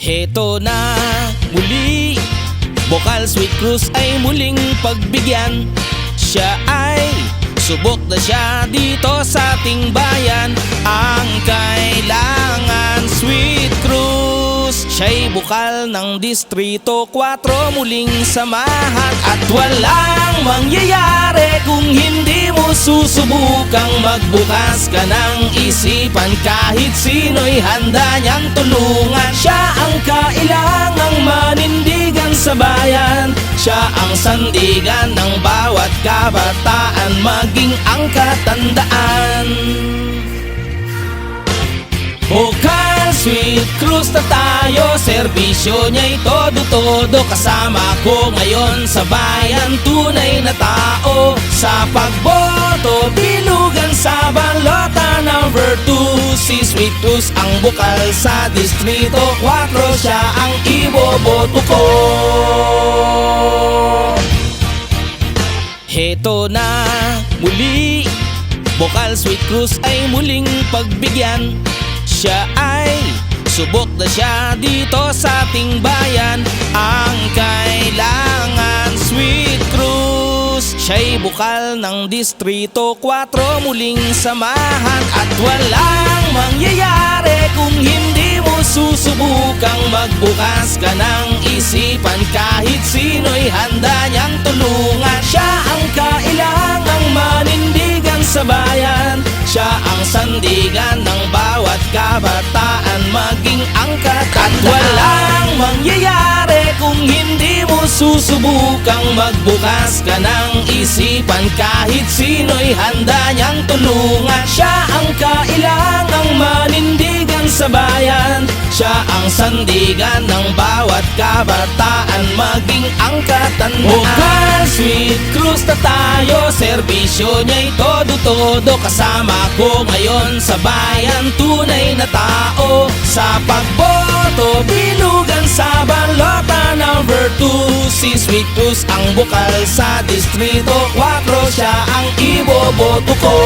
Heto na muli, Bokal Sweet Cruz ay muling pagbigyan. Siya ay subok na siya dito sa ating bayan. Ang kailangan Sweet Cruz, siya'y bukal ng Distrito 4 muling samahan. At walang mangyayari kung hindi mo susubukang magbukas ka ng isipan. Kahit sino'y handa niyang tulungan. Siya ang kailangang manindigan sa bayan. Siya ang sandigan ng bawat kabataan, maging ang katandaan. Bokal Sweet Cruz na tayo, serbisyo niya'y todo-todo. Kasama ko ngayon sa bayan, tunay na tao. Sa pagboto, bilugan sa balota number 2. Si Sweet Cruz ang bukal sa Distrito 4, siya ang iboboto ko. Heto na muli, Bokal Sweet Cruz ay muling pagbigyan. Siya ay subok na siya dito sa ating bayan. Ang kailangan Sweet Cruz, siya'y bukal ng Distrito 4 muling samahan. At walang mangyayari kung hindi mo susubukang magbukas ka ng isipan. Kahit sino'y handa niyang tulungan. Siya ang kailangang manindigan sa bayan. Siya ang sandigan ng bawat kabataan, maging ang katandaan. At walang mangyayari kung hindi mo susubukang magbukas ka ng isipan. Kahit sino'y handa niyang tulungan. Siya ang kailangang manindigan sa bayan. Siya ang sandigan ng bawat kabataan, maging ang katandaan. Bokal Sweet Cruz na tayo, serbisyo niya'y todo-todo. Kasama ko ngayon sa bayan, tunay na tao. Sa pagboto, bilugan sa balota number 2. Si Sweet Cruz ang bukal sa Distrito 4, siya ang iboboto ko.